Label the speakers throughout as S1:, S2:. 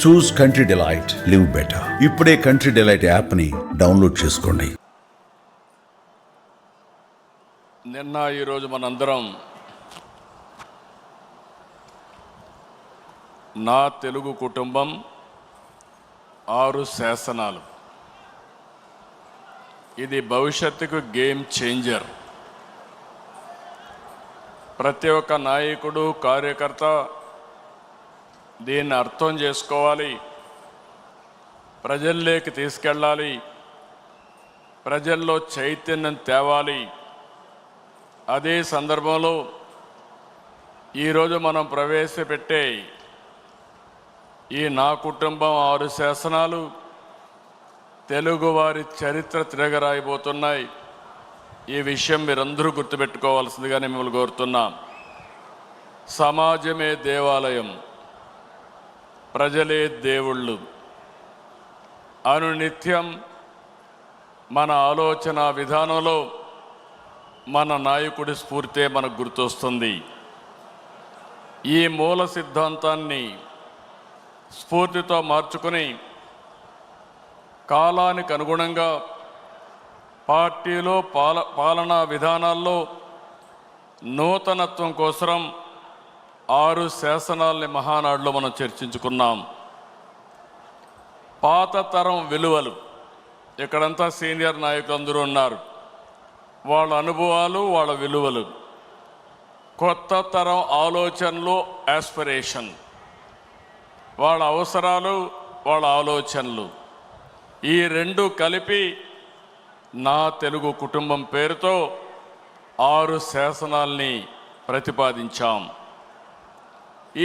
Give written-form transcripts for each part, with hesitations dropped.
S1: చూస్ country delight, live better. ఇప్పుడే country delight యాప్ని download చేసుకోండి.
S2: నిన్న ఈరోజు మనందరం నా తెలుగు కుటుంబం 6 శాసనాలు, ఇది భవిష్యత్తుకు గేమ్ చేంజర్. ప్రతి ఒక్క నాయకుడు, కార్యకర్త దీన్ని అర్థం చేసుకోవాలి, ప్రజల్లోకి తీసుకెళ్ళాలి, ప్రజల్లో చైతన్యం తేవాలి. అదే సందర్భంలో ఈరోజు మనం ప్రవేశపెట్టే ఈ నా కుటుంబం 6 శాసనాలు తెలుగువారి చరిత్ర తిరగరాయబోతున్నాయి. ఈ విషయం మీరందరూ గుర్తుపెట్టుకోవాల్సిందిగా నేను మిమ్మల్ని కోరుతున్నాం. సమాజమే దేవాలయం, ప్రజలే దేవుళ్ళు. అనునిత్యం మన ఆలోచన విధానంలో మన నాయకుడి స్ఫూర్తే మనకు గుర్తొస్తుంది. ఈ మూల సిద్ధాంతాన్ని స్ఫూర్తితో మార్చుకుని కాలానికి అనుగుణంగా పార్టీలో పాలనా విధానాల్లో నూతనత్వం కోసం 6 శాసనాల్ని మహానాడులో మనం చర్చించుకున్నాం. పాత తరం విలువలు, ఇక్కడంతా సీనియర్ నాయకులు అందరూ ఉన్నారు, వాళ్ళ అనుభవాలు, వాళ్ళ విలువలు. కొత్త తరం ఆలోచనలు, యాస్పిరేషన్, వాళ్ళ అవసరాలు, వాళ్ళ ఆలోచనలు, ఈ రెండు కలిపి నా తెలుగు కుటుంబం పేరుతో 6 శాసనాల్ని ప్రతిపాదించాం.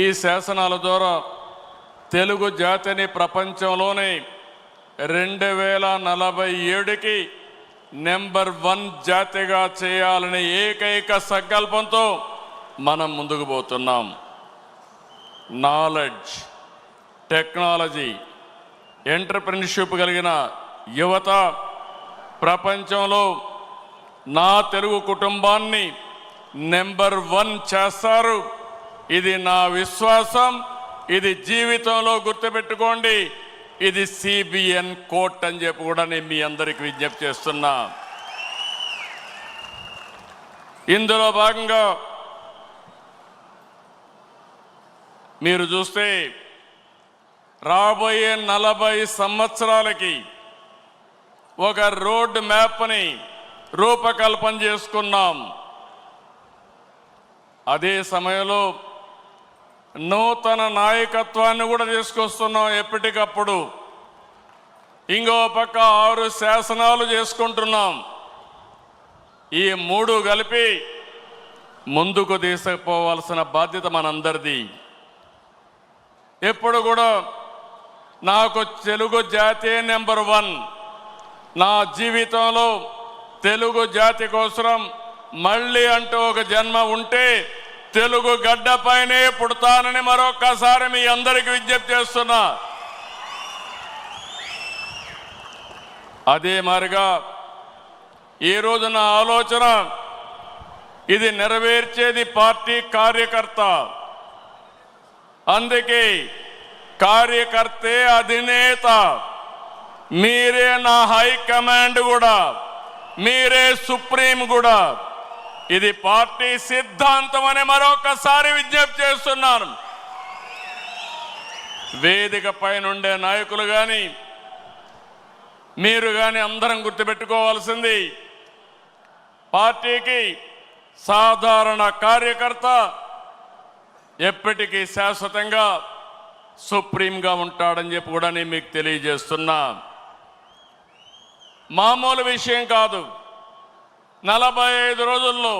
S2: ఈ శాసనాల ద్వారా తెలుగు జాతిని ప్రపంచంలోనే 2047కి నెంబర్ 1 జాతిగా చేయాలనే ఏకైక సంకల్పంతో మనం ముందుకు పోతున్నాం. నాలెడ్జ్, టెక్నాలజీ, ఎంటర్‌ప్రెన్యూర్‌షిప్ కలిగిన యువత ప్రపంచంలో నా తెలుగు కుటుంబాన్ని నెంబర్ 1 చేస్తారు. ఇది నా విశ్వాసం, ఇది జీవితంలో గుర్తుపెట్టుకోండి. ఇది CBN కోట్ అని చెప్పి కూడా నేను మీ అందరికి విజ్ఞప్తి చేస్తున్నా. ఇందులో భాగంగా మీరు చూస్తే రాబోయే 40 సంవత్సరాలకి ఒక రోడ్ మ్యాప్ని రూపకల్పన చేసుకున్నాం. అదే సమయంలో నూతన నాయకత్వాన్ని కూడా తీసుకొస్తున్నాం ఎప్పటికప్పుడు. ఇంకో పక్క 6 శాసనాలు చేసుకుంటున్నాం. ఈ 3 కలిపి ముందుకు తీసుకుపోవాల్సిన బాధ్యత మనందరిది. ఎప్పుడు కూడా నాకు తెలుగు జాతి నెంబర్ 1. నా జీవితంలో తెలుగు జాతి కోసం మళ్ళీ అంటూ ఒక జన్మ ఉంటే తెలుగు గడ్డపైనే పుడతానని మరొక్కసారి మీ అందరికీ విజ్ఞప్తి చేస్తున్నా. అదే మాదిరిగా ఈరోజు నా ఆలోచన, ఇది నెరవేర్చేది పార్టీ కార్యకర్త. అందుకే కార్యకర్తే అధినేత, మీరే నా హైకమాండ్ కూడా, మీరే సుప్రీం కూడా. ఇది పార్టీ సిద్ధాంతం అని మరొకసారి విజ్ఞప్తి చేస్తున్నాను. వేదిక పైనుండే నాయకులు కానీ మీరు కానీ అందరం గుర్తుపెట్టుకోవాల్సింది, పార్టీకి సాధారణ కార్యకర్త ఎప్పటికీ శాశ్వతంగా సుప్రీంగా ఉంటాడని చెప్పి కూడా నేను మీకు తెలియజేస్తున్నా. మామూలు విషయం కాదు. 45 రోజుల్లో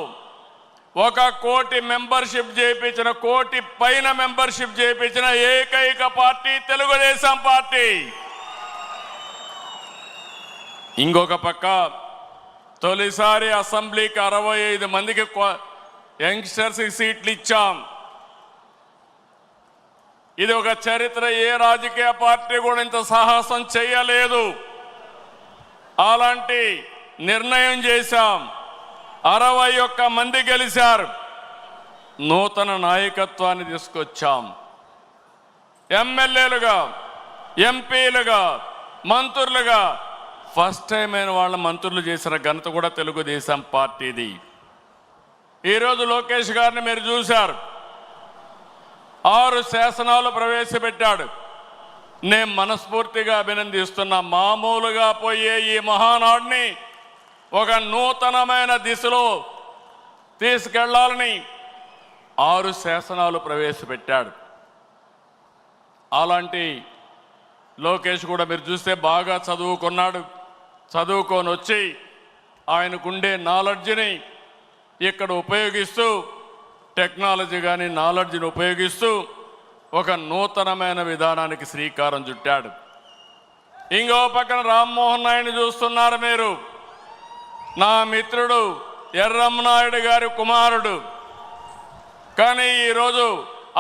S2: 1 కోటి మెంబర్షిప్ చేయించిన, 1 కోటి పైన మెంబర్షిప్ చేయించిన ఏకైక పార్టీ తెలుగుదేశం పార్టీ. ఇంకొక పక్క తొలిసారి అసెంబ్లీకి 65 మందికి యంగ్స్టర్స్ సీట్లు ఇచ్చాం. ఇది ఒక చరిత్ర, ఏ రాజకీయ పార్టీ కూడా ఇంత సాహసం చేయలేదు. అలాంటి నిర్ణయం చేశాం. 61 మంది గెలిచారు. నూతన నాయకత్వాన్ని తీసుకొచ్చాం. ఎమ్మెల్యేలుగా ఎంపీలుగా, మంత్రులుగా ఫస్ట్ టైం అయిన వాళ్ళ మంత్రులు చేసిన ఘనత కూడా తెలుగుదేశం పార్టీది. ఈరోజు లోకేష్ గారిని మీరు చూశారు, 6 శాసనాలు ప్రవేశపెట్టాడు. నేను మనస్ఫూర్తిగా అభినందిస్తున్నా. మామూలుగా పోయే ఈ మహానాడిని ఒక నూతనమైన దిశలో తీసుకెళ్లాలని 6 శాసనాలు ప్రవేశపెట్టాడు. అలాంటి లోకేష్ కూడా మీరు చూస్తే బాగా చదువుకున్నాడు. చదువుకొని వచ్చి ఆయనకుండే నాలెడ్జ్ని ఇక్కడ ఉపయోగిస్తూ, టెక్నాలజీ కానీ నాలెడ్జ్ని ఉపయోగిస్తూ ఒక నూతనమైన విధానానికి శ్రీకారం చుట్టాడు. ఇంకో పక్కన రామ్మోహన్ నాయుడిని చూస్తున్నారు మీరు. నా మిత్రుడు ఎర్రమనాయుడు గారి కుమారుడు. కానీ ఈరోజు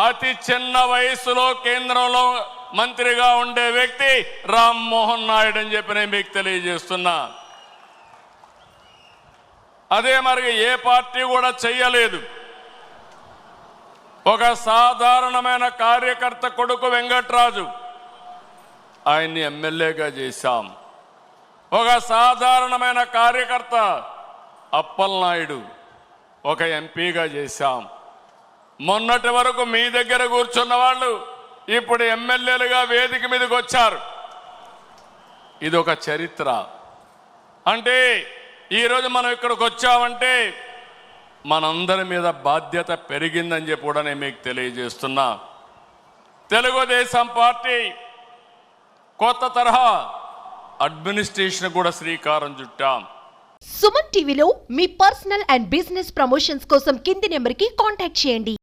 S2: అతి చిన్న వయసులో కేంద్రంలో మంత్రిగా ఉండే వ్యక్తి రామ్మోహన్ నాయుడు అని చెప్పి నేను మీకు తెలియజేస్తున్నా. అదే మరి ఏ పార్టీ కూడా చెయ్యలేదు. ఒక సాధారణమైన కార్యకర్త కొడుకు వెంకట్రాజు, ఆయన్ని ఎమ్మెల్యేగా చేశాం. ఒక సాధారణమైన కార్యకర్త అప్పలనాయుడు ఒక ఎంపీగా చేశాం. మొన్నటి వరకు మీ దగ్గర కూర్చున్న వాళ్ళు ఇప్పుడు ఎమ్మెల్యేలుగా వేదిక మీదకి వచ్చారు. ఇది ఒక చరిత్ర. అంటే ఈరోజు మనం ఇక్కడికి వచ్చామంటే మనందరి మీద బాధ్యత పెరిగిందని చెప్పి కూడా నేను మీకు తెలియజేస్తున్నా. తెలుగుదేశం పార్టీ కొత్త తరహా అడ్మినిస్ట్రేషన్ కూడా శ్రీకారం చుట్టాం.
S3: సుమన్ టీవీలో మీ పర్సనల్ అండ్ బిజినెస్ ప్రమోషన్స్ కోసం కింది నెంబర్కి కాంటాక్ట్ చేయండి.